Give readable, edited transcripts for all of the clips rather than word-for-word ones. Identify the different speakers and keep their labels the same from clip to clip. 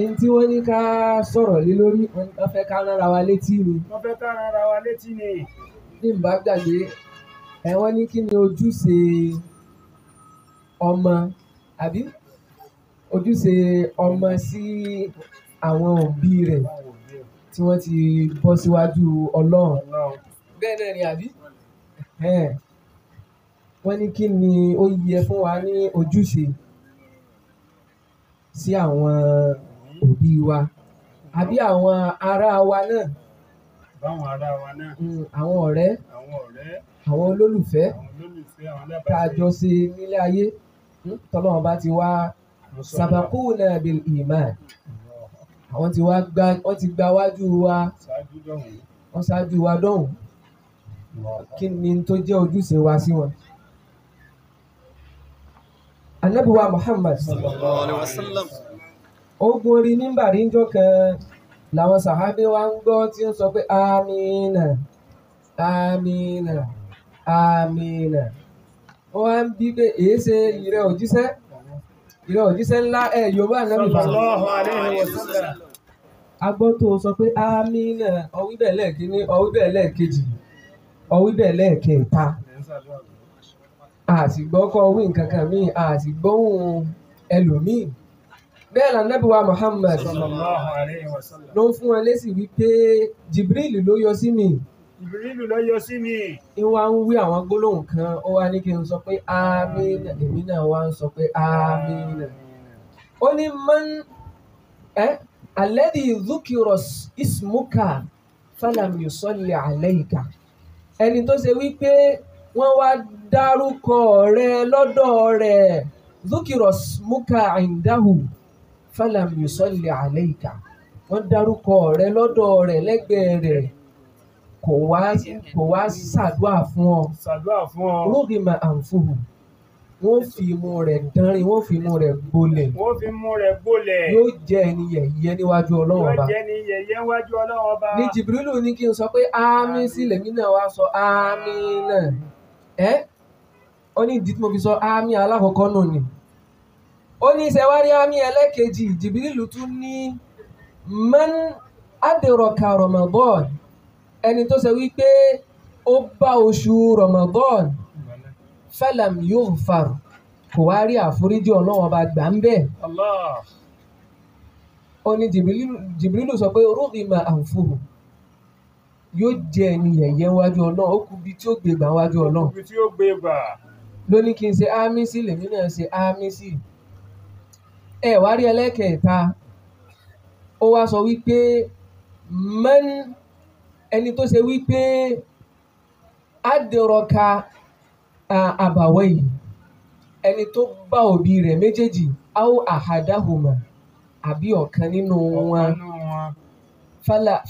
Speaker 1: ẹni tí wọ́n ní ká sọ̀rọ̀ lé lórí wọ́n fẹ́ ká rán ara wa létí ni.
Speaker 2: Wọ́n fẹ́ ká rán ara wa létí ni.
Speaker 1: Bí n bá gbàgbé wọ́n ní kí ni ojúṣe ọmọ àbí ojúṣe ọmọ sí àwọn òbí rẹ̀ tí wọ́n ti bọ́ síwájú Ọlọ́run. Bẹ́ẹ̀ náà ni àbí? Wọ́n ní kí ni ó yẹ fún wa ní ojúṣe sí àwọn òbí wa àbí àwọn ará wa náà.
Speaker 2: Báwọn ará wa náà.
Speaker 1: Àwọn ọ̀rẹ́.
Speaker 2: Àwọn ọ̀rẹ́.
Speaker 1: Àwọn olólùfẹ́.
Speaker 2: Àwọn olólùfẹ́, àwọn alábàáṣe.
Speaker 1: Tá a jọ ṣe nílé ayé. Tọ́lọ́run bá ti wá sabaquna bil iman. Àwọn tí wọ́n ti gba wájú wa.
Speaker 2: Ṣáájú dọ̀hún.
Speaker 1: Wọ́n ṣáájú wa dọ̀hún. Kí ni tó jẹ́ ojúṣe wa sí wọn? Ànábì wa Muhammad
Speaker 3: sallallahu alaihi wasallam.
Speaker 1: Ogun orí mímbàrí ńjọ́ kan làwọn sàhábé wa ń gbọ́ tí ó sọ pé amina amina amina. Wọ́n wá ń bí pé èé ṣe ìrẹ òjíṣẹ́ ńlá Yorùbá Ànábì
Speaker 2: sallallahu alaihi wasallam.
Speaker 1: A gbọ́ tó sọ pé amina ọwí bẹ́ẹ̀ lẹ́ẹ̀kíní ọwí bẹ́ẹ̀ lẹ́ẹ̀kejì ọwí bẹ́ẹ̀ lẹ́ẹ̀kẹta. A sì gbọ́ kọ́ wí nǹkan kan míì a sì gbóhùn ẹlòmíì. Bẹ́ẹ̀ la Ànábì wa Muhammad
Speaker 2: sallallahu alaihi wasallam
Speaker 1: ló ń fún wọn lésì wípé Jibril ló yọ sí mi.
Speaker 2: Jibril ló yọ sí mi.
Speaker 1: Ìwà ń wí àwọn gbólóhùn kan ó wá ní kí n sọ pé amina èmi náà wá ń sọ pé amina. Ó ní man alladhi dhukira ismuka falam yusalli alayka. Ẹni tó ṣe wípé wọ́n wá dárúkọ rẹ lọ́dọ̀ rẹ̀ dhukira ismuka indahu falam yusalli alayka. Wọ́n dárúkọ rẹ lọ́dọ̀ rẹ̀ lẹ́gbẹ̀ẹ́ rẹ̀ kò wá ṣàdúà fún ọ.
Speaker 2: Ṣàdúà fún ọ.
Speaker 1: Rúgìmà àǹfùhù. Wọ́n fi imú rẹ̀ dánrin, wọ́n fi imú rẹ̀ gbolẹ̀.
Speaker 2: Wọ́n fi imú rẹ̀ gbolẹ̀.
Speaker 1: Yóò jẹ́ ẹni yẹ̀yẹ́ níwájú Ọlọ́run Ọba.
Speaker 2: Yóò jẹ́ ẹni yẹ̀yẹ́ níwájú Ọlọ́run Ọba.
Speaker 1: Ní Jibrilu ní kí n sọ pé ámì sí lèmi náà wá sọ ámì náà. Ó ní ìdí tí mo fi sọ ámì alákọ̀ọ́kọ́ nù ni. Ó ní ìṣẹ̀wárí ámì ẹlẹ́kejì Jibrilu tún ní man adraka Ramadan. Ẹni tó ṣe wípé ó bá oṣù Ramadan falam yughfar kò wá rí àforíjì Ọlọ́run Ọba gbà ń bẹ̀.
Speaker 2: Allah.
Speaker 1: Ó ní Jibrilu sọ pé rughima anfuhu yóò jẹ́ ẹni yẹ̀yẹ́ wájú Ọlọ́run ó kú bí tí ó gbé gbà wájú Ọlọ́run.
Speaker 2: Ibi tí ó gbé gbà.
Speaker 1: Ló ní kí n ṣe ámì sí lèmi náà ṣe ámì sí. Wá rí ẹlẹ́kẹ̀ẹ́ta ó wá sọ wípé man ẹni tó ṣe wípé adraka àbàwẹ́yì ẹni tó bá òbí rẹ̀ méjèèjì aw ahadahuma àbí ọ̀kan nínú wọn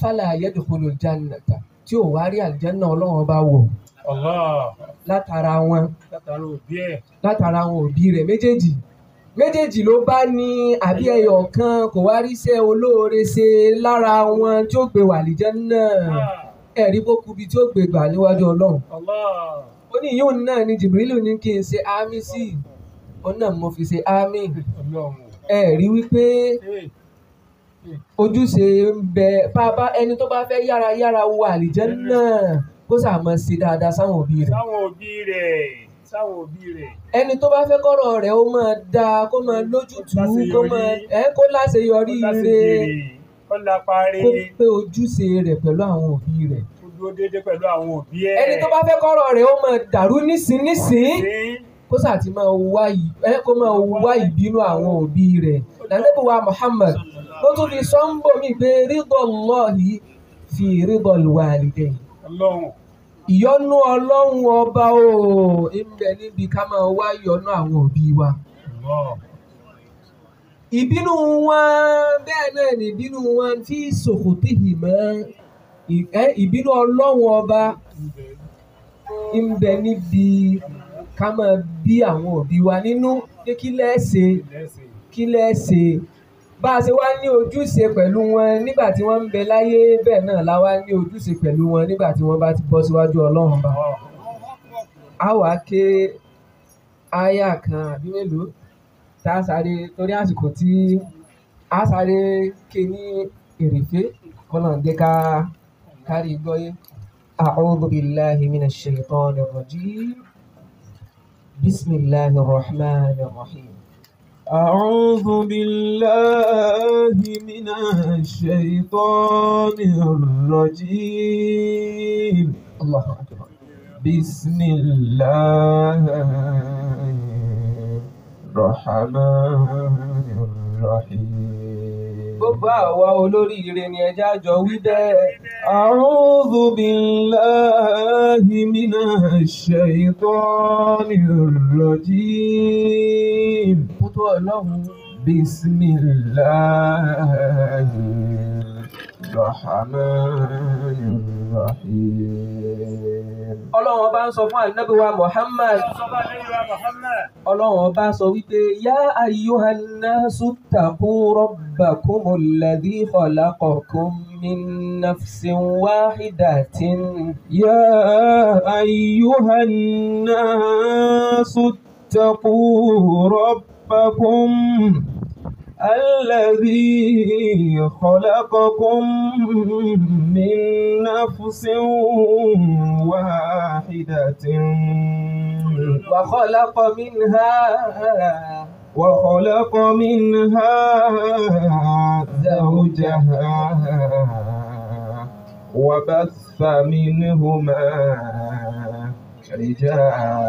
Speaker 1: fala yadkhulul jannata tí ò wá rí àlìjánná Ọlọ́run Ọba wọ̀.
Speaker 2: Allah.
Speaker 1: Látara wọn.
Speaker 2: Látara òbí ẹ̀.
Speaker 1: Látara àwọn òbí rẹ̀ méjèèjì ló bá ní àbí ẹyọ kan kò wá rí iṣẹ́ olóore ṣe lára wọn tí ó gbé wà àlìjánná. Ẹ̀rí bó kú bí tí ó gbé gbà níwájú Ọlọ́run.
Speaker 2: Allah.
Speaker 1: Ó ní ìyóò náà ni Jibrilu ní kí n ṣe ámì sí. Ó náà mo fi ṣe ámì. Ẹ̀rí wípé ojúṣe ń bẹ bàbá ẹni tó bá fẹ́ yára wọ àlìjánná kó sàmọ́ sí dáadáa sáwọn òbí rẹ̀.
Speaker 2: Sáwọn òbí rẹ̀.
Speaker 1: Ẹni tó bá fẹ́ kọ́rọ̀ rẹ̀ ó máa dáa kó máa lójútùú kó láṣeyọrí rẹ̀
Speaker 2: kó lápá rẹ̀.
Speaker 1: Kó pé ojúṣe rẹ̀ pẹ̀lú àwọn òbí rẹ̀.
Speaker 2: Kó dúró déédéé pẹ̀lú àwọn òbí ẹ̀.
Speaker 1: Ẹni tó bá fẹ́ kọ́rọ̀ rẹ̀ ó máa dàrú nísìn kó sàtì máa wá ìbínú àwọn òbí rẹ̀. Ànábì wa Muhammad ló tún fi sọ́ńbò mi pé ridallahi fi ridal walidayn. Ìyọ́nú Ọlọ́run Ọba ń bẹ níbi ká máa wá ìyọ́nú àwọn òbí wa. Ìbínú wọn bẹ́ẹ̀ náà ni ìbínú wọn fi sukhutihima ìbínú Ọlọ́run Ọba ń bẹ níbi ká máa bí àwọn òbí wa nínú pé kí lẹ́ẹ̀ṣe bá a ṣe wá ní ojúṣe pẹ̀lú wọn nígbà tí wọ́n ń bẹ láyé bẹ́ẹ̀ náà la wá ní ojúṣe pẹ̀lú wọn nígbà tí wọ́n bá ti bọ́ síwájú Ọlọ́run bá. A wá ké áyà kan àbí mélòó tá a sáré torí àsìkò tí a sáré ké ní èrèfé kọ́nà dé kárí gbọ́yé. أعوذ بالله من الشيطان الرجيم بسم الله الرحمن الرحيم.
Speaker 3: أعوذ بالله من الشيطان الرجيم.
Speaker 1: الله أكبر.
Speaker 3: بسم الله الرحمن الرحيم.
Speaker 1: Gbogbo àwa olóríire ni ẹja jọ wí bẹ́ẹ̀.
Speaker 3: أعوذ بالله من الشيطان الرجيم.
Speaker 1: Kótó Ọlọ́run.
Speaker 3: بسم الله الرحمن الرحيم.
Speaker 1: Ọlọ́run ọba ń sọ fún Ànábì wa Muhammad. Ọlọ́run ọba sọ wípé yá ayyuhan nasu ttaqu rabbakumul ladhi khalaqakum min nafsin wahidatin.
Speaker 3: يا أيها الناس اتقوا ربكم الذي خلقكم من نفس واحدة وخلق منها زوجها وبث منهما
Speaker 1: رجالا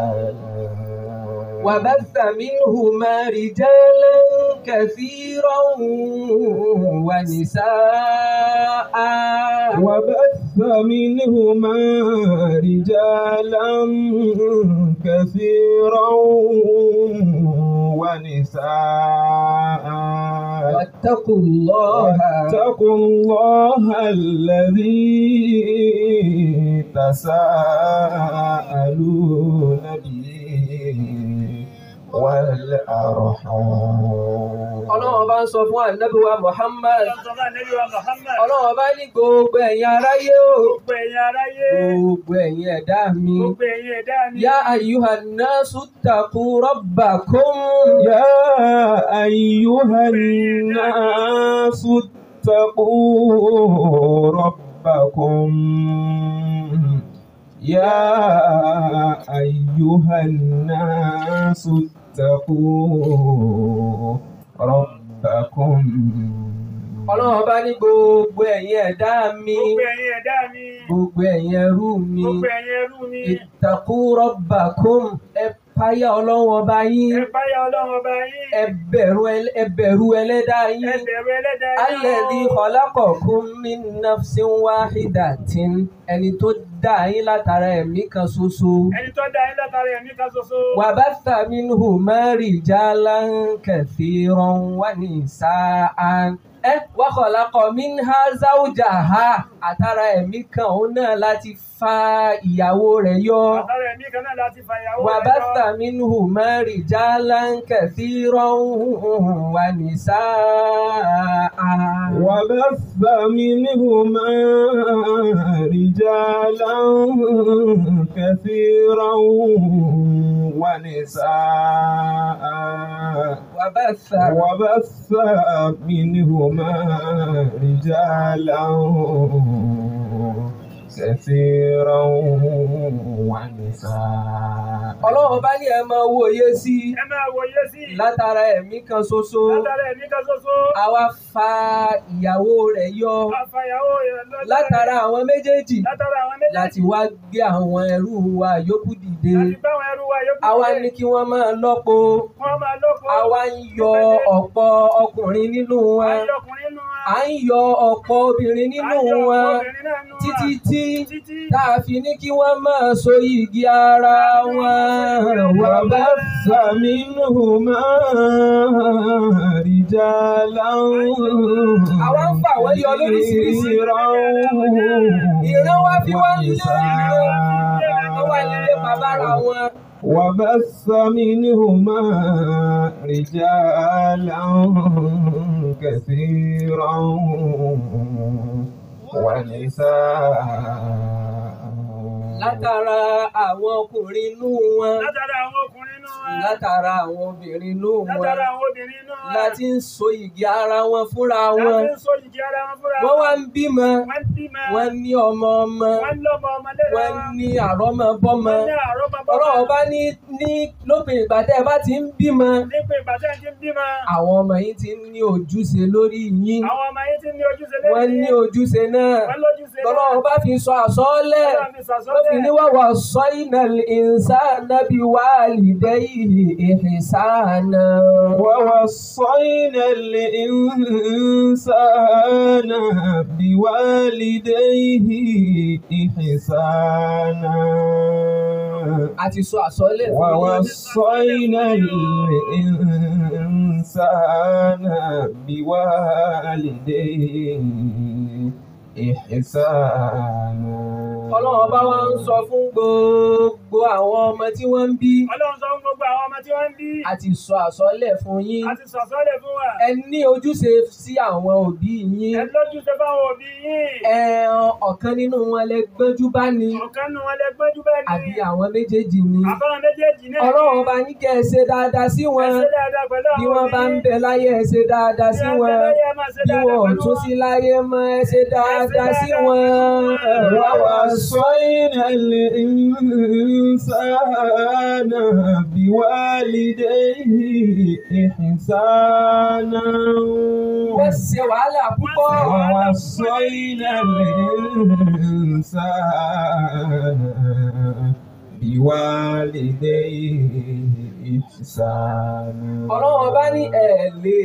Speaker 1: كثيرا ونساء.
Speaker 3: وبث منهما رجالا كثيرا ونساء.
Speaker 1: واتقوا
Speaker 3: الله الذي تساءلون به والأرحام.
Speaker 1: Ọlọ́run ọba ń sọ fún Ànábì wa Muhammad. Ọlọ́run ọba ní gbogbo ẹ̀yin aráyé o. Gbogbo ẹ̀yin ẹ̀dá mi. Yá ayyuhan nasu ttaqu rabbakum.
Speaker 3: يا أيها الناس اتقوا ربكم. يا أيها الناس اتقوا ربكم.
Speaker 1: Ọlọ́run ọba ní gbogbo ẹ̀yin ẹ̀dá mi. Gbogbo ẹ̀yin ẹrú mi. Ittaqu rabbakum. Ẹ páyà Ọlọ́run ọba yín. Ẹ bẹ̀rù ẹlẹ́dàá yín. Alladhi khalaqakum min nafsin wahidatin. Ẹni tó dá yín látara ẹ̀mí kan ṣoṣo. Wa batha minhuma rijalan kathiran wa nisaan. Wa khalaqa minha zawjaha. Àtara ẹ̀mí kan òun náà láti fa ìyàwó rẹ̀ yọ. Wa batha minhuma rijalan kathiran wa nisaan.
Speaker 3: وبث منهما رجالا كثيرا ونساء. وبث منهما رجالا كثيرا ونساء.
Speaker 1: Ọlọ́run bá ní ẹ máa wòye sí látara ẹ̀mí kan ṣoṣo. Àwa fa ìyàwó rẹ̀ yọ látara àwọn méjèèjì láti wá gbé àwọn ẹrú wa yòókù dìde. Àwa ní kí wọ́n máa lọ́po. Àwa ń yọ ọ̀pọ̀ ọkùnrin nínú wọn. À ń yọ ọ̀pọ̀ obìnrin nínú wọn títí tí tá a fi ní kí wọ́n máa so igi ara wọn.
Speaker 3: وبث منهما رجالا
Speaker 1: Àwa ń fà wọ́n yọ lóríṣiríṣi. Ìran wa fi wá ń lé bàbá ra wọn.
Speaker 3: وبث منهما رجالا كثيرا ونساء.
Speaker 1: látara àwọn ọkùnrin inú wọn
Speaker 2: látara àwọn ọkùnrin inú wọn
Speaker 1: látara àwọn obìnrin inú wọn
Speaker 2: látara àwọn obìnrin inú wọn
Speaker 1: láti ń so igi ara wọn fúnra wọn
Speaker 2: láti ń so igi ara wọn fúnra
Speaker 1: wọ́n wá ń bímọ
Speaker 2: wọ́n bímọ
Speaker 1: wọ́n ní ọmọ
Speaker 2: wọ́n lọ́mọ ọmọdé
Speaker 1: wọ́n ní àrọ́mọbọ́mọ
Speaker 2: wọ́n ní àrọ́mọbọ́mọ
Speaker 1: Ọlọ́run bá ní lópin ìgbà tẹ́ ẹ bá ti ń bímọ
Speaker 2: nípa ìgbà tí a ti ń bímọ
Speaker 1: àwọn ọmọ yìí ti ní ojúṣe lórí yín
Speaker 2: àwọn ọmọ yìí ti ní ojúṣe lórí
Speaker 1: wọ́n ní ojúṣe náà
Speaker 2: wọ́n lójúṣe
Speaker 1: Ọlọ́run bá fi sọ àsọọ́lẹ̀
Speaker 2: Ọlọ́run fi
Speaker 1: ó
Speaker 2: sàsọ́lẹ̀
Speaker 1: fi ní wàwà sọ́yìnà ìsáná bí wàlídẹ́yìí ìhìsáná.
Speaker 3: ووصينا الإنسان بوالديه إحسانا
Speaker 1: a ti sọ àsọọ́lẹ̀ fún yín.
Speaker 3: ووصينا الإنسان بوالديه إحسانا
Speaker 1: Ọlọ́run bá wá ń sọ fún gbogbo àwọn ọmọ tí wọ́n ń bí.
Speaker 2: Ọlọ́run sọ fún gbogbo àwọn ọmọ tí wọ́n ń bí
Speaker 1: A ti sọ àsọọ́lẹ̀ fún yín.
Speaker 2: a ti sàsọ́lẹ̀ fún wa
Speaker 1: Ẹ ní ojúṣe sí àwọn òbí yín.
Speaker 2: ẹ lójúṣe fáwọn òbí yín
Speaker 1: Ọ̀kan nínú wọn lẹ gbọ́njú bá ní
Speaker 2: ọ̀kan nù wọn lẹ gbẹ́jú bẹ́ẹ̀ ni
Speaker 1: àbí àwọn méjèèjì ni.
Speaker 2: àbáwọn méjèèjì náà
Speaker 1: Ọlọ́run bá ní kẹ́ ẹ ṣe dáadáa sí
Speaker 2: ẹ
Speaker 1: wọn.
Speaker 2: ṣe dáadáa pẹ̀lú
Speaker 1: Bí
Speaker 2: àwọn
Speaker 1: wọ́n bá ń bẹ láyé ẹ ṣe dáadáa sí wọn. Bí wọn ò tún sí láyé mọ́ ẹ ṣe dáadáa sí wọn.
Speaker 3: ووصينا الإنسان بوالديه إحسانا
Speaker 1: Wọ́n ṣe wàhálà púpọ̀.
Speaker 3: ووصينا الإنسان بوالديه إحسانا
Speaker 1: Ọlọ́run bá ní ẹ lè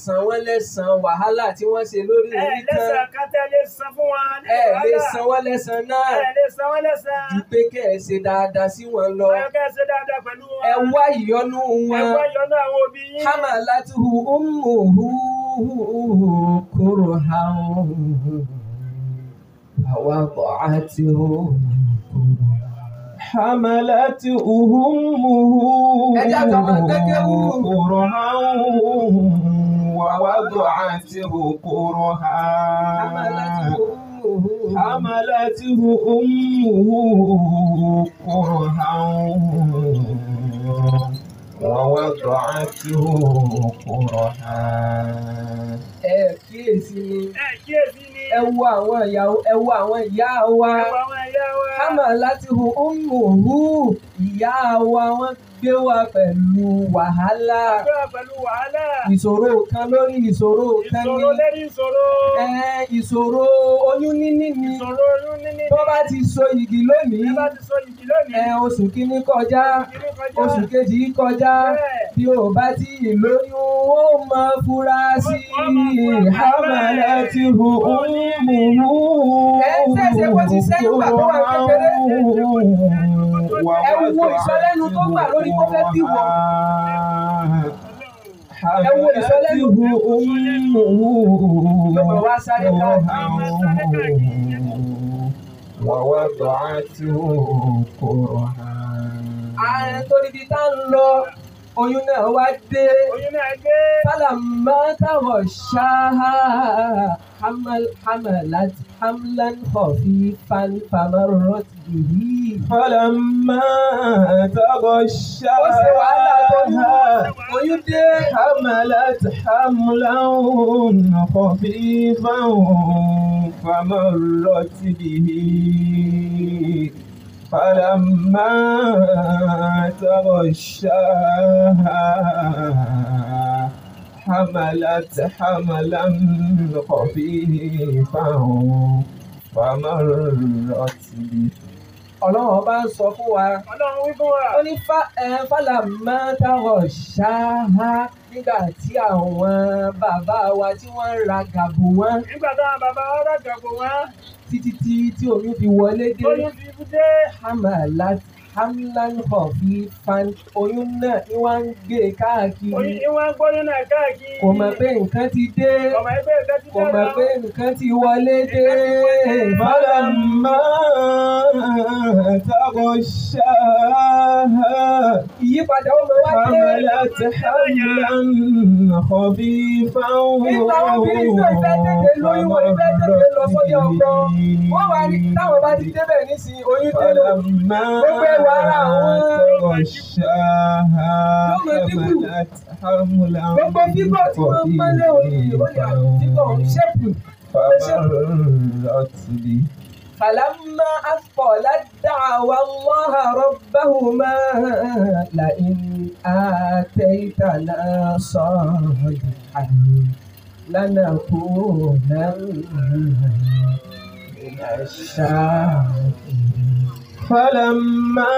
Speaker 1: san wọ́n lẹ́san wàhálà tí wọ́n ṣe lórí
Speaker 2: ẹ
Speaker 1: orí
Speaker 2: lẹ́sàn
Speaker 1: tán.
Speaker 2: kátẹ́ lè san fún wa ní
Speaker 1: Ẹ lè
Speaker 2: wàhálà.
Speaker 1: san wọ́n lẹ́san náà
Speaker 2: ẹ lè san wọ́n lẹ́sàn
Speaker 1: ju pé kẹ́ ẹ ṣe dáadáa sí wọn lọ.
Speaker 2: ẹ kẹ́ ẹ ṣe dáadáa pẹ̀lú wọn
Speaker 1: Ẹ wá ìyọ́nú
Speaker 2: ẹ
Speaker 1: wọn.
Speaker 2: wá yọ́nú àwọn òbí yín
Speaker 1: Hamalatuhu ummuhu kurhan wa wada'atuhu kurhan.
Speaker 3: حملته أمه كرها ووضعته كرها حملته أمه كرها ووضعته كرها
Speaker 1: Ẹ kíyèsí ni.
Speaker 2: ẹ kíyèsí ni
Speaker 1: Ẹ wo àwọn ìyá wa.
Speaker 2: ẹ wọ àwọn ẹ̀yà wa
Speaker 1: Hamalatuhu ummuhu ìyá wa wọ́n gbé wa pẹ̀lú wàhálà.
Speaker 2: gbé pẹ̀lú wàhálà
Speaker 1: Ìṣòro kan lórí ìṣòro kan ní.
Speaker 2: ìṣòro lẹ́yìn ìṣòro
Speaker 1: Ìṣòro oyún níní ni.
Speaker 2: ìṣòro oyún níní
Speaker 1: Tó bá ti so igi lónìí,
Speaker 2: ẹ bá ti sọ yìí lónìí
Speaker 1: oṣù kìíní kọjá,
Speaker 2: kìíní kọjá
Speaker 1: oṣù kejì kọjá,
Speaker 2: Bẹ́ẹ̀.
Speaker 1: bí o bá ti lóyún, ó máa fura sí i.
Speaker 3: حملته أمه
Speaker 1: ṣẹ̀ṣẹ̀ bó ti ṣẹ́yìn gbà tó wà kékeré. Ẹ wo ìsọlẹ́nu tó gbà lórí kó fẹ́ bí wọ́n.
Speaker 3: حملته أمه ووضعته كرها
Speaker 1: Torí bí tá ń lọ, oyún náà wá dé.
Speaker 2: oyún náà dé
Speaker 1: فلما تغشاها حملت حملا خفيفا فمرت به.
Speaker 3: فلما تغشاها
Speaker 1: oyún dé.
Speaker 3: حملت حملا خفيفا فمرت به فلما تغشاها حملت حملا خفيفا فمرت به
Speaker 1: Ọlọ́run bá ń sọ fún wa.
Speaker 2: Ọlọ́run wí fún wa
Speaker 1: Ó ní فلما تغشاها nígbà tí àwọn bàbá wa tí wọ́n ń ra gàbù wọn
Speaker 2: nígbà táwọn bàbá wa rájọpọ̀ wá
Speaker 1: títí tí oyún fi wọlé dé.
Speaker 2: oyún fi bú dé
Speaker 1: Hamalat hamlan khafifan oyún náà ni wọ́n ń gbé káàkiri.
Speaker 2: oyún ìwọ̀n gbóyún náà káàkiri
Speaker 1: Kò mọ̀ pé nǹkan ti dé.
Speaker 2: ọmọ ẹgbẹ́ ìfẹ́ ti
Speaker 1: Kò mọ̀ pé nǹkan ti wọlé dé.
Speaker 3: فلما تغشاها
Speaker 1: Ìyá ìyípadà ó máa wá dé.
Speaker 3: حملت حملا خفيفا
Speaker 1: Nígbà wọn bí ìṣó ìfẹ́ tètè lóyún wọn ìfẹ́ tètè lọ sọ́jà ọkọ. Wọ́n wá ní táwọn bá ti débẹ̀ nísìnyí oyún tẹ́lẹ̀.
Speaker 3: فلما تغشاها حملت حملا
Speaker 1: Gbogbo fígọ̀ tí wọ́n ń pẹ́lẹ́ òní ó lè fígọ̀ ṣẹ́pù.
Speaker 3: فمرت به
Speaker 1: فلما أثقلت دعوا الله ربهما لئن آتيتنا صالحا لنكونن من الشاكرين.
Speaker 3: فلما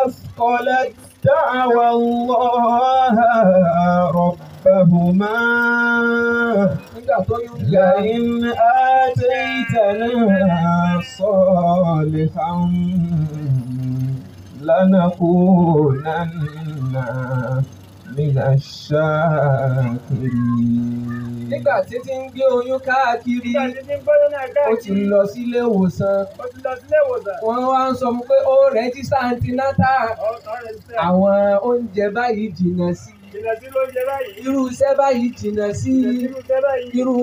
Speaker 3: أثقلت دعوا الله ربهما لئن آتيتنا صالحا لنكونن من الشاكرين.
Speaker 1: Nígbà tí ti ń gbé oyún káàkiri,
Speaker 2: Nígbà tí ń gbóyún náà
Speaker 1: ó
Speaker 2: káàkiri.
Speaker 1: ti lọ sílé ìwòsàn.
Speaker 2: Ó ti lọ sílé ìwòsàn.
Speaker 1: Wọ́n wá ń sọ fún pé ó rẹ́jísítà antinátà.
Speaker 2: Ọ̀rẹ́ ṣe
Speaker 1: Àwọn oúnjẹ báyìí jìnnà sí.
Speaker 2: ìjìnlẹ̀ sí ló ń jẹ báyìí.
Speaker 1: Irú iṣẹ́ báyìí jìnnà sí.
Speaker 2: Irú iṣẹ́ báyìí.
Speaker 1: Irú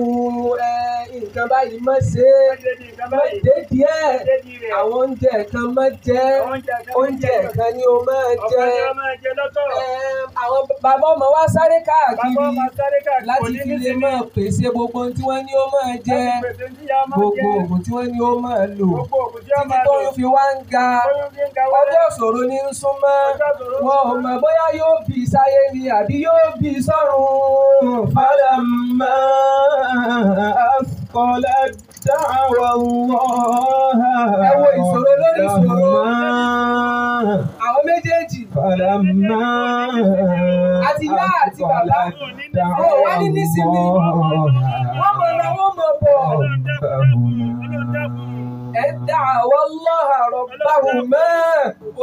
Speaker 1: nǹkan báyìí má ṣe.
Speaker 2: Wọ́n jẹ́ ní nǹkan
Speaker 1: Má
Speaker 2: báyìí.
Speaker 1: dé díẹ̀.
Speaker 2: Wọ́n jẹ́ ní rẹ̀.
Speaker 1: Àwọn oúnjẹ kan má jẹ. Oúnjẹ kan ni o máa
Speaker 2: Ọ̀kan
Speaker 1: jẹ.
Speaker 2: ni wọ́n máa jẹ lọ́tọ̀.
Speaker 1: Àwọn bàbá ọmọ wa sáré
Speaker 2: Bàbá
Speaker 1: káàkiri
Speaker 2: ọmọ sáré káàkiri.
Speaker 1: láti fi lè máa pèsè gbogbo ohun tí wọ́n ní ó máa jẹ.
Speaker 2: Láti pèsè tí ìyá máa
Speaker 1: Gbogbo
Speaker 2: jẹ.
Speaker 1: oògùn tí wọ́n ní ó máa lò.
Speaker 2: Gbogbo òkú tí wọ́n
Speaker 1: Títí
Speaker 2: máa lò.
Speaker 1: tóyún fi wá ń ga.
Speaker 2: Oyún fi ń ga wọlé.
Speaker 1: Ọjọ́ ìṣòro ní ń súnmọ́.
Speaker 2: Ọjọ́ ìṣòro ń
Speaker 1: Wọn ò
Speaker 2: súnmọ́.
Speaker 1: mọ̀ bóyá yóò bí sáyé ni àbí yóò bí sọ́run.
Speaker 3: فلما أثقلت دعوا الله ربهما
Speaker 1: Àwọn méjèèjì.
Speaker 3: فلما
Speaker 1: Àti ìyá àti bàbá.
Speaker 3: أثقلت دعوا
Speaker 1: Wọ́n wá ní nísìnyí. Wọ́n mọ̀ lọ, wọ́n mọ̀ bọ̀.
Speaker 3: ربهما
Speaker 1: Ẹ̀dá àwọn lọ́hà rọ̀báwò mẹ́.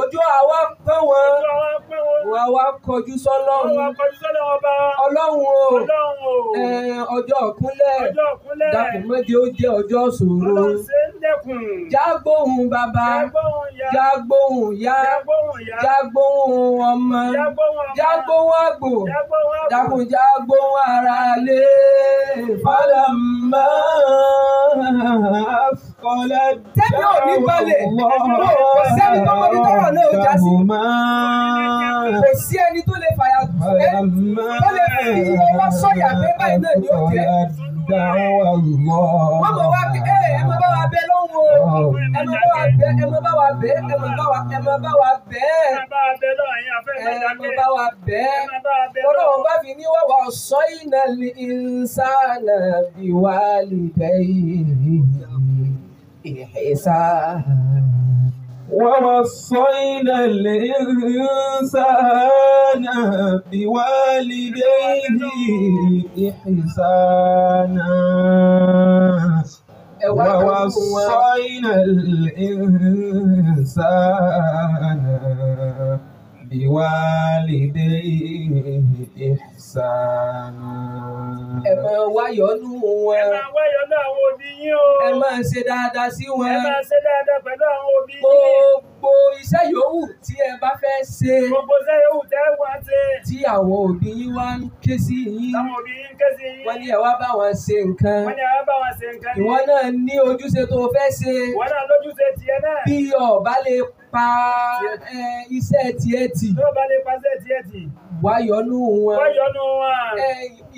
Speaker 1: Ojú àwa pẹ́ wọn.
Speaker 2: Ojú àwọn pé wọn.
Speaker 1: Wọ́n wá kọjú sọ́lọ́run.
Speaker 2: Wọ́n wá kọjú sọ́dọ̀ ọba.
Speaker 1: Ọlọ́run o.
Speaker 2: Ọlọ́run o.
Speaker 1: Ọjọ́ ìkúnlẹ̀.
Speaker 2: Ọjọ́ ìkúnlẹ̀.
Speaker 1: Dàpọ̀ mọ́jẹ́ ó jẹ́ ọjọ́ ìṣòro.
Speaker 2: Ọlọ́run ṣe ń dẹ́kun.
Speaker 1: Jágbóhùn bàbá.
Speaker 2: Jágbóhùn ìyá.
Speaker 1: Jágbóhùn ìyá.
Speaker 2: Jágbóhùn ìyá.
Speaker 1: Jágbóhùn ọmọ.
Speaker 2: Jágbóhùn ọmọ.
Speaker 1: Jágbóhùn àgbò.
Speaker 2: Jágbóhùn àgbò.
Speaker 1: Dàpọ̀ jágbóhùn ara lé.
Speaker 3: فلما أثقلت
Speaker 1: Tẹ́mi ò ní balẹ̀.
Speaker 3: دعوا
Speaker 1: Kò sẹ́ni tó mọ ibi tọ́rọ̀ náà ó já sí.
Speaker 3: ربهما
Speaker 1: Kò sí ẹni tó lè fàyà tó lè fi ọwọ́ sọ̀yà pé báyìí náà ni ó jẹ́.
Speaker 3: دعوا الله
Speaker 1: Wọ́n mọ̀ wá pé ẹ máa bá wa bẹ lọ́hùn o. Ẹ máa bá wa bẹ, ẹ máa bá wa bẹ, ẹ máa bá wa bẹ.
Speaker 2: Ẹ máa bá abẹ lọ àyìn afẹ́
Speaker 1: Ẹ máa
Speaker 2: ìdájọ́.
Speaker 1: bá wa bẹ.
Speaker 2: Ẹ máa bá abẹ lọ.
Speaker 1: Ọlọ́run bá fi ní wọ́wọ́ sọ iná ní ìsánà bí wà lìdẹ́ ìhìsánà.
Speaker 3: ووصينا الإنسان بوالديه إحسانا ووصينا الإنسان بوالديه إحسانا
Speaker 1: Ẹ máa wáyọ̀nù
Speaker 2: Ẹ
Speaker 1: wọn.
Speaker 2: máa wáyọ̀ náà àwọn òbí yín o.
Speaker 1: Ẹ máa ṣe dáadáa sí
Speaker 2: Ẹ
Speaker 1: wọn.
Speaker 2: máa ṣe dáadáa pẹ̀lú àwọn òbí yín.
Speaker 1: Gbogbo iṣẹ́ yòówù tí ẹ bá fẹ́ ṣe
Speaker 2: Gbogbo sẹ́yìn òwú tẹ́ wá ṣe.
Speaker 1: tí àwọn òbí yín wá ń ké sí yín.
Speaker 2: Táwọn òbí yín ké sí yín.
Speaker 1: Wọ́n ní ẹ wá bá wọn ṣe nǹkan.
Speaker 2: Wọ́n ní àwọn bá wọn ṣe nǹkan ní.
Speaker 1: Ìwọ náà ní ojúṣe tó o fẹ́ ṣe.
Speaker 2: Wọ́n náà lójúṣe tiẹ̀ náà.
Speaker 1: Bí o bá lè pa iṣẹ́ tiẹ̀ tì,
Speaker 2: Tó bá lè pàṣẹ tiẹ̀ tì.
Speaker 1: wáyọ̀nù wọn.
Speaker 2: Wáyọ̀nù wọn.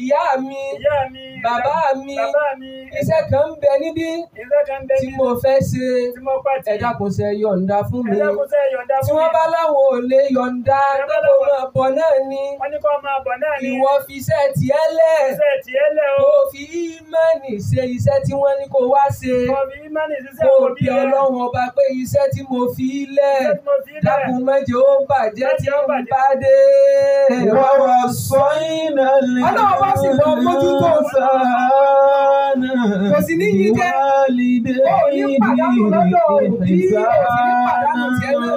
Speaker 1: Ìyá mi,
Speaker 2: Ìyá mi.
Speaker 1: bàbá mi,
Speaker 2: Bàbá mi.
Speaker 1: iṣẹ́ kan ń bẹ níbí
Speaker 2: Iṣẹ́ kan bẹ
Speaker 1: tí
Speaker 2: nínú
Speaker 1: mo fẹ́ ṣe.
Speaker 2: tí mo pàtì.
Speaker 1: Ẹ dákun ṣe yọ̀ǹda fún mi.
Speaker 2: Ẹ dákun ṣe yọ̀ǹda
Speaker 1: Tí
Speaker 2: fún mi.
Speaker 1: wọ́n bá láwọn ò lè yọ̀ǹda pé kó máa bọ̀ náà ni.
Speaker 2: Wọ́n ní kó máa bọ̀ náà ni.
Speaker 1: Ìwọ fi iṣẹ́ tiẹ̀ lẹ̀.
Speaker 2: Iṣẹ́ tiẹ̀ lẹ̀ o.
Speaker 1: Kó o fi ímánì ṣe iṣẹ́ tí wọ́n ní kó wá ṣe.
Speaker 2: Kó fi ìmánì ṣiṣẹ́
Speaker 1: Kó o
Speaker 2: òbí
Speaker 1: bí
Speaker 2: rẹ̀.
Speaker 1: Ọlọ́run ọba pé iṣẹ́ tí mo fi lẹ̀.
Speaker 2: Iṣẹ́ tí mo fi lẹ̀.
Speaker 1: Dákun mẹ́jọ ó bàjẹ́ tí ó ń bá dé.
Speaker 3: ووصينا
Speaker 1: Ọlọ́run bá sì lọ mójútó
Speaker 3: الإنسان
Speaker 1: Kò sì ní yí jẹ́. Ó ní pàdánù lọ́dọ̀ òbí, ó sì ní pàdánù tiẹ̀ náà.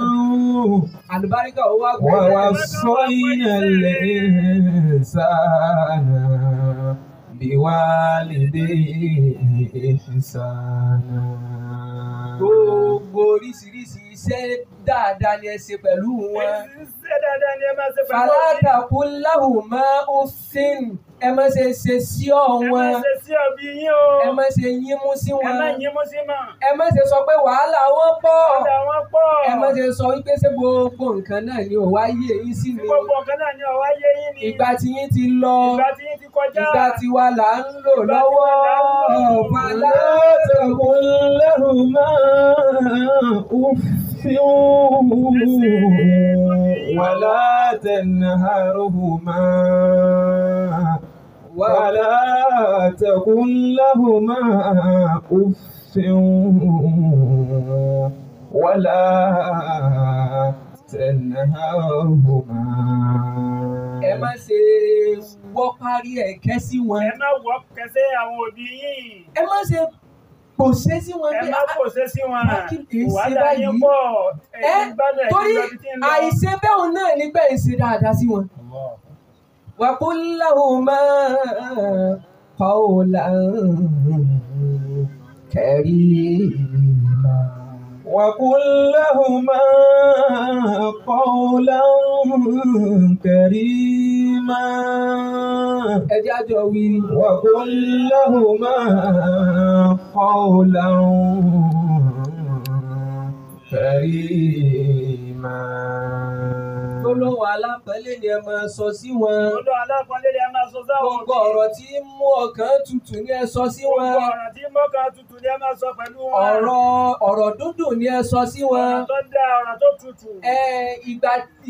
Speaker 1: Àlùbáríkà ó wá gbọ́.
Speaker 3: ووصينا الإنسان بوالديه إحسانا
Speaker 1: Gbogbo gbogbo oríṣiríṣi iṣẹ́ dáadáa ni ẹ ṣe pẹ̀lú wọn.
Speaker 2: Iṣẹ́ dáadáa ni ẹ máa ṣe pẹ̀lú
Speaker 1: Fala taqul lahuma uffin. Ẹ má ṣe ṣe sí ọ
Speaker 2: ẹ
Speaker 1: wọn.
Speaker 2: máa ṣe sí ọbí yín o.
Speaker 1: Ẹ má ṣe yínmú sí
Speaker 2: Ẹ
Speaker 1: wọn.
Speaker 2: má yín mú sí mọ̀.
Speaker 1: Ẹ má ṣe sọ pé wàhálà wọn pọ̀.
Speaker 2: Ọ̀dà wọn pọ̀.
Speaker 1: Ẹ má ṣe sọ wípé ṣé gbogbo nǹkan náà ni ò wá yé yín sí ni.
Speaker 2: Gbogbo nǹkan náà ni ọ̀wá yé yín ni.
Speaker 1: Ìgbà tí yín ti lọ.
Speaker 2: Ìgbà tí yín ti kọjá.
Speaker 1: Ìgbà tiwa là ń lò lọ́wọ́. Fala
Speaker 3: تقل لهما أف ولا تنهرهما ولا تقل لهما أف ولا تنهرهما
Speaker 1: ẹ má ṣe wọ́ parí ẹ̀kẹ́ sí wọn.
Speaker 2: Ẹ má wọ́ kẹsẹ́ àwọn òbí yín.
Speaker 1: Ẹ má ṣe pòṣé sí wọn
Speaker 2: Ẹ
Speaker 1: pé
Speaker 2: má kò ṣe sí wọn.
Speaker 1: kí kì í ṣe
Speaker 2: Wàhálà yín
Speaker 1: báyìí.
Speaker 2: pọ̀.
Speaker 1: Ẹ torí àìṣe bẹ́ẹ̀ náà nígbà ìṣe dáadáa sí wọn. Wa qul lahuma qawlan karima.
Speaker 3: وقل لهما قولا كريما
Speaker 1: Ẹ jẹ́ á jọ wí.
Speaker 3: وقل لهما قولا كريما
Speaker 1: Gbólóhùn alápẹ̀lẹ́ ni ẹ máa sọ sí wọn.
Speaker 2: Olú alákọ̀ọ́lé ni ẹ máa sọ sáwọn
Speaker 1: Gbogbo ọ̀rọ̀ tí ń mú ọkàn tutù ni ẹ sọ sí wọn.
Speaker 2: Gbogbo ọ̀rọ̀ tí mọ́kàn tutù ni ẹ máa sọ pẹ̀lú wọn.
Speaker 1: Ọ̀rọ̀ dúndùn ni ẹ sọ sí wọn.
Speaker 2: Ọ̀rọ̀ tó dá, ọ̀rọ̀ tó tutù.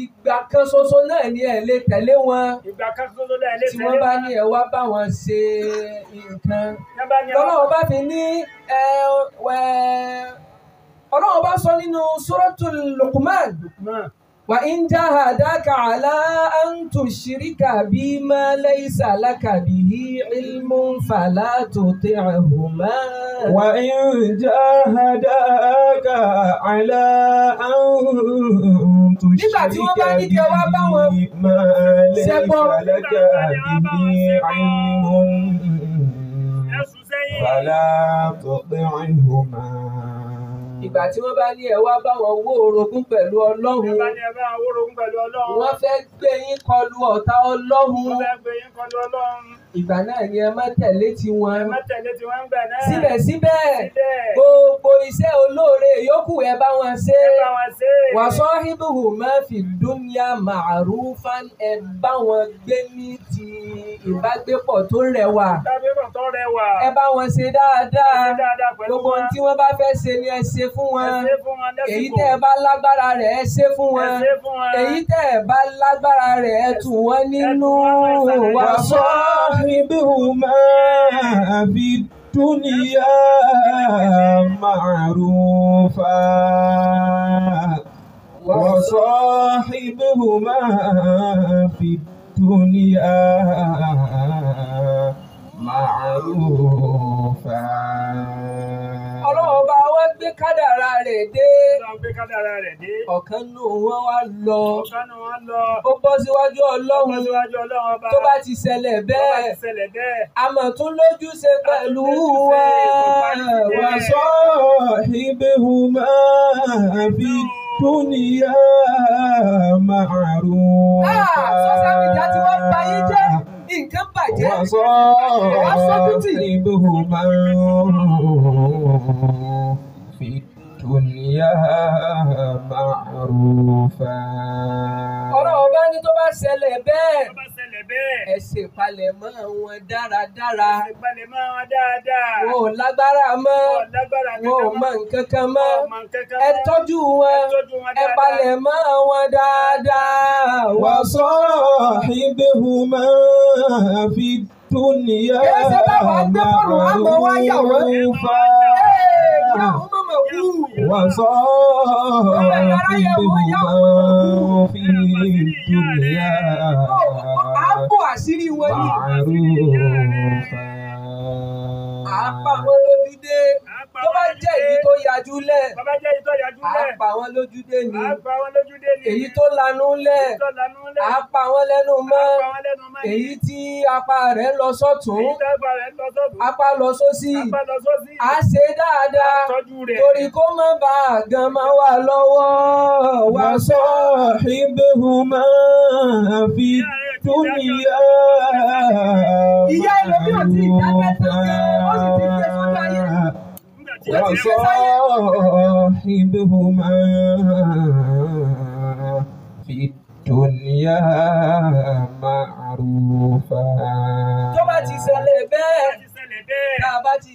Speaker 1: Ìgbà kan ṣoṣo náà ni ẹ lè tẹ̀lé wọn.
Speaker 2: Ìgbà kan ṣoṣo náà ẹ lè
Speaker 1: Tí
Speaker 2: tẹ̀lé
Speaker 1: wọ́n bá
Speaker 2: wọn.
Speaker 1: ní ẹ wá bá wọn ṣe nǹkan.
Speaker 2: Ẹ bá ní ẹ wá-
Speaker 1: Ọlọ́run bá fi ní Ọlọ́run bá sọ nínú Suratul Luqman.
Speaker 2: Mọ̀.
Speaker 1: وإن جاهداك على أن تشرك بما ليس لك به علم فلا تطعهما
Speaker 3: وإن جاهداك على أن
Speaker 1: Nígbà tí wọ́n bá ní kí ẹ wá bá wọn
Speaker 3: تشرك بما ليس
Speaker 1: ṣẹbọ.
Speaker 3: لك به علم
Speaker 2: Ẹ sùn sẹ́yìn.
Speaker 3: فلا تطعهما
Speaker 1: Ìgbà tí wọ́n bá ní ẹ wá bá wọn wó orogún pẹ̀lú
Speaker 2: Ẹ
Speaker 1: Ọlọ́run,
Speaker 2: bá ní ẹ bá orogún pẹ̀lú Ọlọ́run.
Speaker 1: wọ́n fẹ́ gbé yín kọlu ọ̀tá Ọlọ́run.
Speaker 2: Wọ́n fẹ́ gbé yín kọlu Ọlọ́run.
Speaker 1: Ìgbà náà ni ẹ má tẹ̀lé tiwọn.
Speaker 2: Ẹ má tẹ̀lé tí wọ́n ń gbà náà.
Speaker 1: Síbẹ̀síbẹ̀,
Speaker 2: Síbẹ̀.
Speaker 1: gbogbo iṣẹ́ olóore yòókù ẹ bá wọn ṣe.
Speaker 2: Ẹ bá wọn ṣe.
Speaker 1: Wasahibuhuma fi dunya ma'rufan, ẹ bá wọn gbé ní ti ìbágbépọ̀ tó rẹwà.
Speaker 2: Tábìlì tó rẹwà.
Speaker 1: Ẹ bá wọn ṣe dáadáa.
Speaker 2: Ṣe dáadáa pẹ̀lú
Speaker 1: Gbogbo ohun
Speaker 2: wọn.
Speaker 1: tí wọ́n bá fẹ́ ṣe ni ẹ ṣe fún
Speaker 2: Ẹ
Speaker 1: wọn.
Speaker 2: ṣe fún wọn lásìkò.
Speaker 1: Èyí tẹ́ ẹ bá lágbára rẹ̀ ẹ ṣe fún
Speaker 2: Ẹ
Speaker 1: wọn.
Speaker 2: ṣe fún wọn.
Speaker 1: Èyí tẹ́ ẹ bá lágbára rẹ̀ ẹ tù wọ́n nínú.
Speaker 3: وصاحبهما في الدنيا معروفا وصاحبهما في الدنيا معروفا
Speaker 1: Ọlọ́run bá wá gbé kádàrá rẹ̀ dé.
Speaker 2: Ọlọ́run gbé kádàrá rẹ̀ dé.
Speaker 1: Ọ̀kan nù wọ́n wá lọ.
Speaker 2: Ọ̀kan náà wọ́n lọ.
Speaker 1: Ó bọ́ síwájú
Speaker 2: Wọ́n
Speaker 1: Ọlọ́run.
Speaker 2: síwájú Ọlọ́run ọba.
Speaker 1: Tó bá ti ṣẹlẹ̀
Speaker 2: Tó bá
Speaker 1: bẹ́ẹ̀,
Speaker 2: ti ṣẹlẹ̀ bẹ́ẹ̀.
Speaker 1: a mọ̀ tún lójúṣe pẹ̀lú wa.
Speaker 3: وصاحبهما في الدنيا معروفا
Speaker 1: Sọ́sẹ́ mídíà tí wọ́n bá yín jẹ́, nǹkan bàjẹ́.
Speaker 3: وصاحبهما في الدنيا معروفا
Speaker 1: Ọlọ́run bá ní tó bá ṣẹlẹ̀ bẹ́ẹ̀,
Speaker 2: Tó bá ṣẹlẹ̀ bẹ́ẹ̀.
Speaker 1: ẹ ṣe ìpalẹ̀mọ́ wọn dáradára.
Speaker 2: Ìpalẹ̀ máa wọn dáadáa.
Speaker 1: Wọn ò lágbára mọ́,
Speaker 2: Wọ́n lágbára
Speaker 1: wọn ò mọ nǹkan kan mọ́.
Speaker 2: Wọ́n mọ nǹkan kan
Speaker 1: Ẹ
Speaker 2: mọ́.
Speaker 1: tọ́jú wọn,
Speaker 2: Ẹ tọ́jú wọn
Speaker 1: ẹ
Speaker 2: dáadáa.
Speaker 1: palẹ̀mọ́ wọn dáadáa.
Speaker 3: وصاحبهما في الدنيا
Speaker 1: Kìí ṣe báwa gbé bọ́ọ̀lù àmọ́ wá yà wọ́n.
Speaker 3: معروفا
Speaker 1: Ìyá àwọn mọ̀mọ́ kú.
Speaker 3: وصاحبهما في الدنيا
Speaker 1: Àbò àṣírí wọn ni.
Speaker 3: معروفا
Speaker 1: Àpá wọn lójú dé. tó bá jẹ́ èyí tó yajú lẹ̀
Speaker 2: Bàbá jẹ́ èyí tó yájú
Speaker 1: á
Speaker 2: lẹ̀.
Speaker 1: pa wọ́n lójú dé ni
Speaker 2: Á pa wọ́n lójú dé ni.
Speaker 1: èyí tó lanú lẹ̀
Speaker 2: Èyí tó lanú lẹ̀.
Speaker 1: á pa wọ́n lẹ́nu mọ́
Speaker 2: Á pa wọ́n lẹ́nu mọ́ ni.
Speaker 1: èyí tí apá rẹ̀ lọ sọ́tún
Speaker 2: Èyí tó ẹgbà rẹ̀ lọ sọ́dún.
Speaker 1: apá lọ sósì
Speaker 2: Apá lọ sósì.
Speaker 1: á ṣe dáadáa
Speaker 2: Tọ́jú rẹ̀.
Speaker 1: torí kó má bàa gan máa wà lọ́wọ́ wá sọ.
Speaker 3: وصاحبهما في الدنيا
Speaker 1: Ìyá ẹlòmíì ò tí ì dákẹ́ tó gẹ́, ó sì ti gbé sójú ayé.
Speaker 2: Nígbà tí
Speaker 1: Ó
Speaker 2: ó
Speaker 1: ti
Speaker 2: ti
Speaker 1: gbé sáyé.
Speaker 3: وصاحبهما في الدنيا معروفا
Speaker 1: Tó bá ti ṣẹlẹ̀ bẹ́ẹ̀,
Speaker 2: ti ṣẹlẹ̀ bẹ́ẹ̀.
Speaker 1: tá a bá ti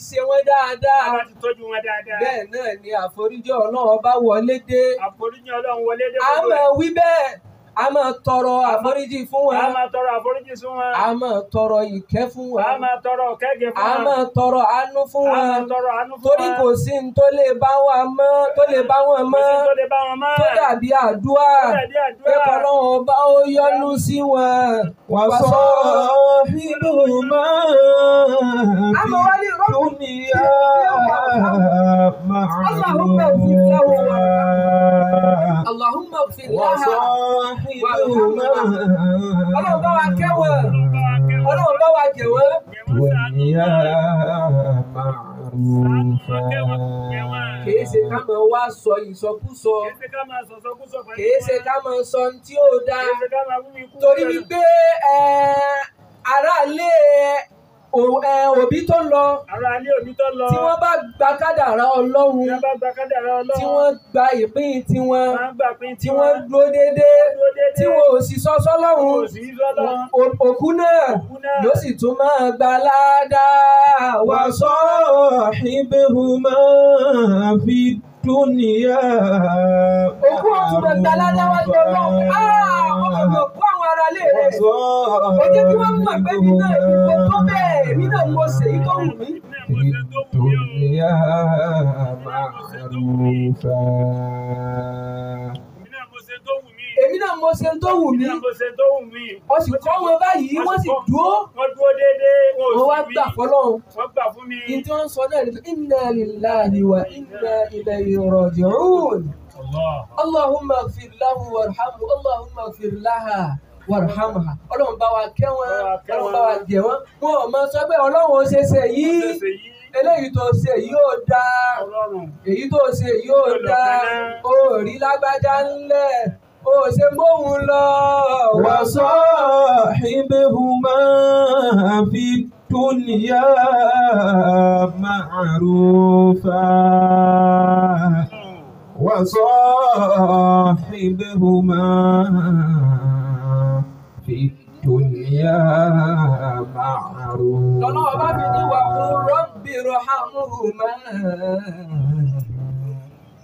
Speaker 1: ṣe wọ́n dáadáa,
Speaker 2: Bàbá ti tọ́jú wọn dáadáa.
Speaker 1: bẹ́ẹ̀ náà ni àforíjì Ọlọ́run bá wọlé dé.
Speaker 2: Àforíjì Ọlọ́run wọlé dé
Speaker 1: A
Speaker 2: gbogbo
Speaker 1: máa
Speaker 2: ẹ̀.
Speaker 1: wí bẹ́ẹ̀, a máa tọrọ àforíjì fún
Speaker 2: A
Speaker 1: wọn,
Speaker 2: máa tọrọ àforíjì fún wọn.
Speaker 1: a máa tọrọ ìkẹ́ fún
Speaker 2: A
Speaker 1: wọn,
Speaker 2: máa tọrọ kẹ́gẹ́ fún
Speaker 1: a
Speaker 2: wọn.
Speaker 1: máa tọrọ àánú fún
Speaker 2: A máa
Speaker 1: wọn.
Speaker 2: tọrọ àánú fún
Speaker 1: Torí
Speaker 2: wọn.
Speaker 1: kò sí ní tó lè bá wọn mọ́, tó lè bá wọn
Speaker 2: Kò
Speaker 1: mọ́.
Speaker 2: sí tó lè bá wọn mọ́.
Speaker 1: Tó dàbí àdúrà
Speaker 2: Tó dàbí àdúrà.
Speaker 1: pé kọ́lọ́run ọba ó yọ́nú sí wọn.
Speaker 3: وصاحبهما
Speaker 1: Àmọ́ wá ní
Speaker 3: في
Speaker 1: rọ́pù
Speaker 3: الدنيا معروفا
Speaker 1: Allahumma ighfir laha.
Speaker 3: وصاحبهما
Speaker 1: Ọlọ́run bá wa kẹ́ wọn. Ọlọ́run bá wa gẹ̀ wọ́n.
Speaker 3: الدنيا معروفا
Speaker 1: Kìí ṣe ká máa wá sọ ìsọkúsọ.
Speaker 2: Kìí ṣe ká máa sọ̀sọkúsọ pẹ̀lú
Speaker 1: Kìí ṣe
Speaker 2: wọn.
Speaker 1: ká máa sọ ohun tí ó dáa.
Speaker 2: Kìí ṣe ká máa wúmi kú
Speaker 1: Torí
Speaker 2: pẹ̀lú.
Speaker 1: wípé aráalé òbí tó lọ
Speaker 2: Ara ilé òbí tó lọ.
Speaker 1: tí wọ́n bá gba kádàrá Ọlọ́run
Speaker 2: Tí wọ́n bá gba kádàrá Ọlọ́run.
Speaker 1: tí wọ́n gba ìpín tiwọn
Speaker 2: Wọ́n gbà pín
Speaker 1: tí wọ́n dúró déédéé tí wọn ò sì sọ sọ́lọ́run
Speaker 2: Kò sí sọ́lọ́run.
Speaker 1: òkú náà
Speaker 2: Òkú náà.
Speaker 1: yóò sì tún máa gba ládàá wá sọ.
Speaker 3: وصاحبهما في الدنيا
Speaker 1: Òkú ọ̀tún máa gba ládàá wájú Ọlọ́run. Ọmọ mi ò kó àwọn ará ilé rẹ̀. Ó jẹ́ kí wọ́n mọ̀ pé mi náà ní mo tó bẹ́ẹ̀, èmi náà mo ṣe èyí tó wù mí.
Speaker 3: في الدنيا معروفا
Speaker 2: Èmi náà mo ṣe tó wù mí.
Speaker 1: Èmi náà mo ṣe tó wù mí.
Speaker 2: Èmi náà mo ṣe tó wù mí.
Speaker 1: Wọ́n sì kọ́ wọn báyìí, wọ́n sì dúró.
Speaker 2: Wọ́n dúró déédéé.
Speaker 1: Wọ́n wá gbà fọ́lọ́run.
Speaker 2: Wọ́n gbà fún mi.
Speaker 1: Ní tí wọ́n ń sọ náà ni pé inna lillahi wa inna ilayhi raji'un.
Speaker 2: Allah.
Speaker 1: Allahumma ighfir lahu warhamhu, Allahumma ighfir laha warhamha. Ọlọ́run bá wa kẹ́ wọn, Ọlọ́run bá wa gẹ̀ wọ́n. Wọ́n ò máa sọ pé Ọlọ́run ó ṣe ṣe yìí.
Speaker 2: Ṣèṣe yìí.
Speaker 1: Eléyìí tó ṣe yóò dáa.
Speaker 2: Ọlọ́run.
Speaker 1: Èyí tó ṣe yóò dáa. O rí lágbájá ńlẹ̀. O ṣe móhun lọ.
Speaker 3: وصاحبهما في الدنيا معروفا وصاحبهما في الدنيا معروفا
Speaker 1: Lọ́lọ́wọ́ bá fi ní wà fún Rabbi irhamhuma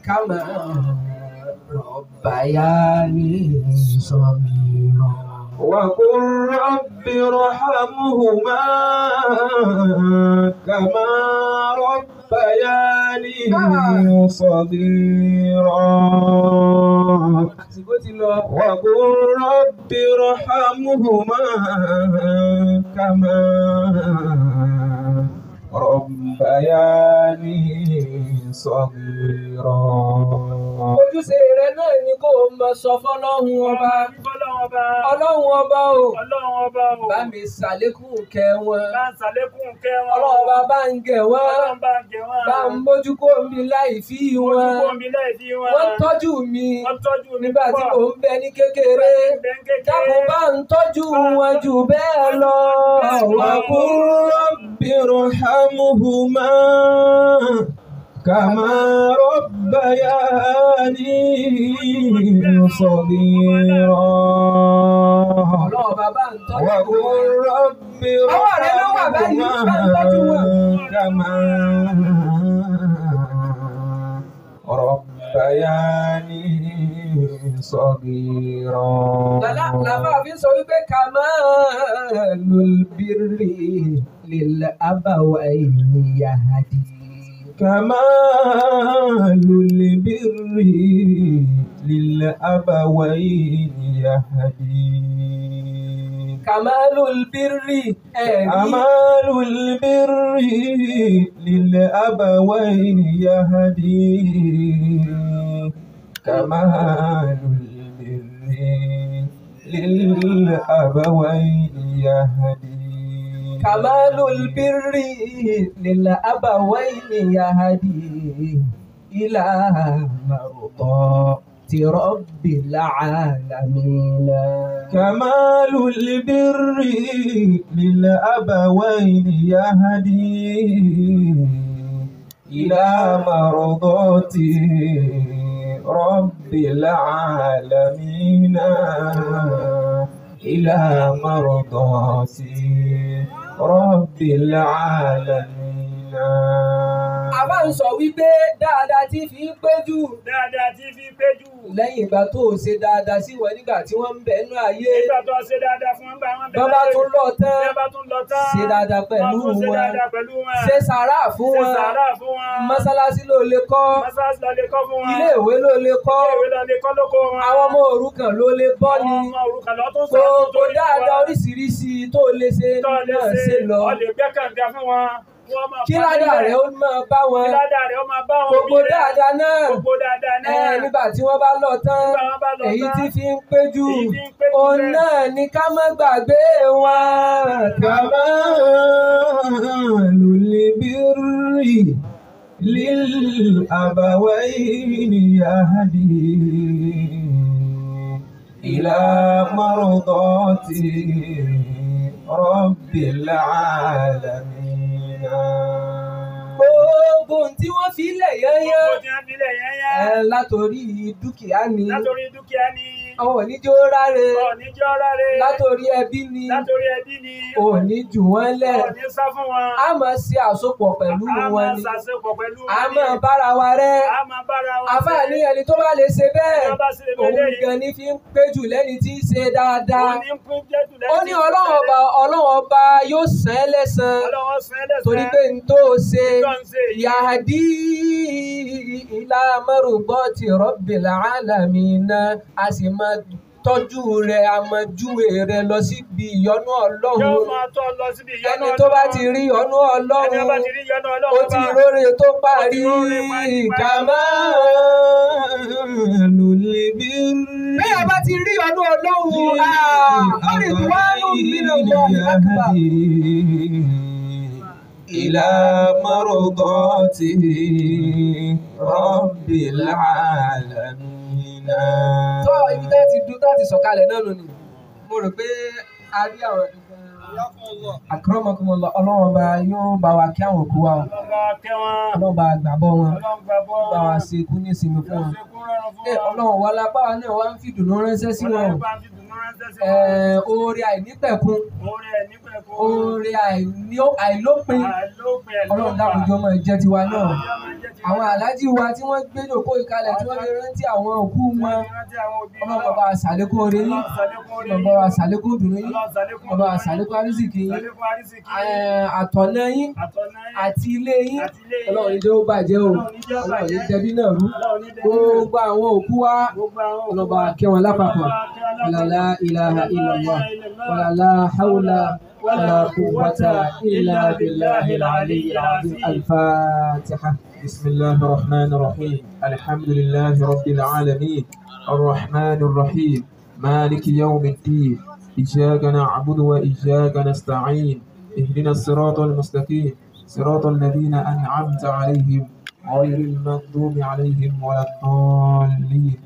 Speaker 1: kama rabbayani saghira.
Speaker 3: وقل رب ارحمهما كما ربياني صغيرا
Speaker 1: Àsìkò ti lọ.
Speaker 3: وقل رب ارحمهما كما ربياني صغيرا
Speaker 1: Ojúṣe rẹ náà ni kó o máa sọ fọ́lọ́hun ọba.
Speaker 2: Fọ́lọ́run ọba.
Speaker 1: Ọlọ́run ọba o.
Speaker 2: Ọlọ́run ọba o.
Speaker 1: Bá mi ṣàlékún kẹ́ wọn.
Speaker 2: Bá ń ṣàlékún kẹ́ wọn.
Speaker 1: Ọlọ́run ọba bá ń gẹ̀ wọ́n.
Speaker 2: Ọlọ́run bá ń gẹ̀ wọ́n.
Speaker 1: Bá ń mójú kó mi láì fi wọn.
Speaker 2: Ojúkó mi láì fi wọn.
Speaker 1: Wọ́n tọ́jú mi
Speaker 2: Wọ́n tọ́jú mi
Speaker 1: nígbà tí
Speaker 2: púpọ̀.
Speaker 1: mò ń bẹ ní kékeré. Dákun bá ń tọ́jú wọn jù bẹ́ẹ̀ lọ.
Speaker 3: وقل رب ارحمهما كما ربياني صغيرا
Speaker 1: Ọlọ́run ọba bá ń tọ́jú
Speaker 3: وقل
Speaker 1: wọn.
Speaker 3: رب ارحمهما كما ربياني صغيرا
Speaker 1: Làbá fi sọ wípé kamalul birri lil abawayni yahdi.
Speaker 3: كمال البر للأبوين يهدي
Speaker 1: Kamalul birri ẹ̀rí.
Speaker 3: كمال البر للأبوين يهدي كمال البر للأبوين يهدي
Speaker 1: Kamalul birri lil abawayni yahdi ila mardati rabbil alamin.
Speaker 3: كمال البر للأبوين يهدي إلى مرضات رب العالمين إلى مرضات رب العالمين.
Speaker 1: A máa ń sọ wípé dáadáa tí fi ń péjú
Speaker 2: dáadáa tí fi péjú.
Speaker 1: lẹ́yìn ìgbà tó o ṣe dáadáa sí wọn nígbà tí wọ́n ń bẹ nínú ayé.
Speaker 2: Nígbà tó ṣe dáadáa fún wọn bá wọn
Speaker 1: Bọ́ bá tún lọ tán,
Speaker 2: Bí wọ́n bá tún lọ tán.
Speaker 1: ṣe dáadáa pẹ̀lú
Speaker 2: Wọ́n tún ṣe
Speaker 1: wọn.
Speaker 2: dáadáa pẹ̀lú wọn.
Speaker 1: Ṣe sàárà fún
Speaker 2: Ṣe
Speaker 1: wọn.
Speaker 2: sàárà fún wọn.
Speaker 1: Mọ́sálásí ló lè kọ́.
Speaker 2: Mọ́sálásí lọ lè kọ́ fún wọn.
Speaker 1: Ilé ìwé ló lè kọ́.
Speaker 2: Ilé ìwé lọ lè kọ́ lóko wọn.
Speaker 1: Àwọn ọmọ òrukàn ló lè bọ́ ni.
Speaker 2: Àwọn ọmọ òrukàn lọ tún sọ
Speaker 1: Gbogbo dáadáa oríṣiríṣi tó lè ṣe
Speaker 2: tó lè
Speaker 1: náà
Speaker 2: ṣe
Speaker 1: ṣe lọ.
Speaker 2: ọ lè gbẹ́ kànga fún wọn. Wọ́n máa
Speaker 1: Kí
Speaker 2: pa
Speaker 1: ládàá
Speaker 2: níbẹ̀.
Speaker 1: rẹ̀ ó máa bá wọn.
Speaker 2: Kí ládàá rẹ̀ ó máa bá wọn.
Speaker 1: Gbogbo
Speaker 2: nílẹ̀.
Speaker 1: dáadáa náà.
Speaker 2: Gbogbo dáadáa náà.
Speaker 1: Nígbà tí wọ́n bá lọ tán,
Speaker 2: Nígbà wọ́n bá lọ
Speaker 1: èyí
Speaker 2: tán.
Speaker 1: tí fi ń péjú,
Speaker 2: Èyí tí ń péjú
Speaker 1: òun
Speaker 2: bẹ́ẹ̀.
Speaker 1: náà ni ká má gbàgbé wọn.
Speaker 3: كمال البر للأبوين يهدي إلى مرضات رب العالمين.
Speaker 1: Gbogbo ohun tí wọ́n fi lẹ̀ yányán
Speaker 2: Gbogbo tí wọ́n fi lẹ̀ yányán.
Speaker 1: látòrí dúkìá ni,
Speaker 2: Látòrí dúkìá ni.
Speaker 1: òní jó ráre,
Speaker 2: Ọ̀ní jọ́ ráre.
Speaker 1: látòrí ẹbí ni,
Speaker 2: Látòrí ẹbí ni.
Speaker 1: òní jù wọ́n lẹ̀.
Speaker 2: Ọ̀ní sá fún wọn.
Speaker 1: A máa ṣe àsopọ̀ pẹ̀lú
Speaker 2: A
Speaker 1: wọn
Speaker 2: máa
Speaker 1: ni,
Speaker 2: ṣàṣepọ̀ pẹ̀lú wọn
Speaker 1: a
Speaker 2: ni.
Speaker 1: máa bára wa rẹ́.
Speaker 2: A máa bára wa
Speaker 1: Àfáàní ẹni tó bá lè ṣe bẹ́ẹ̀,
Speaker 2: Ẹni tó bá ṣe bẹ́ẹ̀
Speaker 1: òun
Speaker 2: lẹ́yìn.
Speaker 1: gan ni fi ń péjù lẹ́ni tí ń ṣe dáadáa.
Speaker 2: Òní ń pín jẹ́jù
Speaker 1: Ó ní Ọlọ́run ọba yóò san ẹ́ lẹ́san
Speaker 2: Ọlọ́run sọ ẹ́ lẹ́sẹ̀.
Speaker 1: torí pé n tó ṣe
Speaker 2: Tó ń ṣe yìí.
Speaker 1: yahdi ila mardati rabbil alamin, a sì máa tọ́jú rẹ̀, a máa júwe rẹ̀ lọ síbi ìyọ́nú
Speaker 2: Yóò
Speaker 1: Ọlọ́run.
Speaker 2: máa tọ́ lọ síbi ìyọ́nú
Speaker 1: Ẹni tó bá
Speaker 2: Ọlọ́run.
Speaker 1: ti rí ìyọ́nú
Speaker 2: Ẹni tó bá ti
Speaker 1: Ọlọ́run,
Speaker 2: rí ìyọ́nú
Speaker 1: ó
Speaker 2: Ọlọ́run
Speaker 1: ti
Speaker 2: bá.
Speaker 1: róore tó parí.
Speaker 2: róore parí.
Speaker 3: كمال البر
Speaker 1: Bí a bá ti rí ìyọ́nú Ọlọ́run, ó rí ìwánú nínú ọmọ àgbà.
Speaker 3: إلى مرضاته رب العالمين.
Speaker 1: Tó ibi tá ti dún tá ti sọ̀kalẹ̀ náà nù ni. Mo rò pé a rí àwọn akramakumullah, Ọlọ́run ọba yóò bá wa kí àwọn òkú wa o.
Speaker 2: Ọlọ́run bá kẹ́ wọn.
Speaker 1: Ọlọ́run bá gbàgbọ́ wọn.
Speaker 2: Ọlọ́run gbàgbọ́ wọn.
Speaker 1: Bá wa ṣe ikú ní ìsinmi fún wọn.
Speaker 2: Ṣe kú rọrùn fún wọn.
Speaker 1: Ọlọ́run wa lápá wa náà wá ń fi ìdùnnú ránṣẹ́ sí wọn.
Speaker 2: Ọlọ́run bá fi dùnnú ránṣẹ́ sí wọn.
Speaker 1: Oore àìnípẹ̀kun,
Speaker 2: Oore ẹ̀ nípẹ̀kun.
Speaker 1: oore àìlópin.
Speaker 2: Àìlópin ẹ̀
Speaker 1: Ọlọ́run
Speaker 2: lópin.
Speaker 1: dákun jọ̀ọ́ máa jẹ́ tiwa náà.
Speaker 2: Ọlọ́run máa jẹ́ tiwa.
Speaker 1: Àwọn aláàjì wa tí wọ́n gbé jòkó ìkalẹ̀ tí wọ́n lè rántí àwọn òkú wọn.
Speaker 2: Rántí àwọn òbí
Speaker 1: Ọlọ́run bá wa ṣàlékún oore yín.
Speaker 2: Ọlọ́run ṣàlékún oore
Speaker 1: Ọlọ́run bá wa ṣàlékún ìdùnnú yín.
Speaker 2: Ọlọ́run ṣàlékún
Speaker 1: Ọlọ́run bá wa ṣàlékún àrísìkí yín.
Speaker 2: ṣàlékún àrísìkí.
Speaker 1: Àtọ̀nà yín
Speaker 2: Àtọ̀nà yín.
Speaker 1: àti ilé yín.
Speaker 2: Àti ilé yín.
Speaker 1: Ọlọ́run ní jẹ́ ó bàjẹ́ o.
Speaker 2: Ọlọ́run ní jẹ́ ó
Speaker 1: Ọlọ́run ní
Speaker 2: bàjẹ́.
Speaker 1: jẹ̀bi náà rú.
Speaker 2: Ọlọ́run ní jẹ́
Speaker 1: Gbogbo àwọn òkú wa.
Speaker 2: Gbogbo àwọn òkú
Speaker 1: Ọlọ́run bá wa kẹ́ wọn lápapọ̀. Wala la ilaha illallah. Wala la hawla wala quwwata illa billahi al-aliyyil azim. Al-Fatiha.
Speaker 3: بسم الله الرحمن الرحيم الحمد لله رب العالمين الرحمن الرحيم مالك يوم الدين إياك نعبد وإياك نستعين اهدنا الصراط المستقيم صراط الذين أنعمت عليهم غير المغضوب عليهم ولا الضالين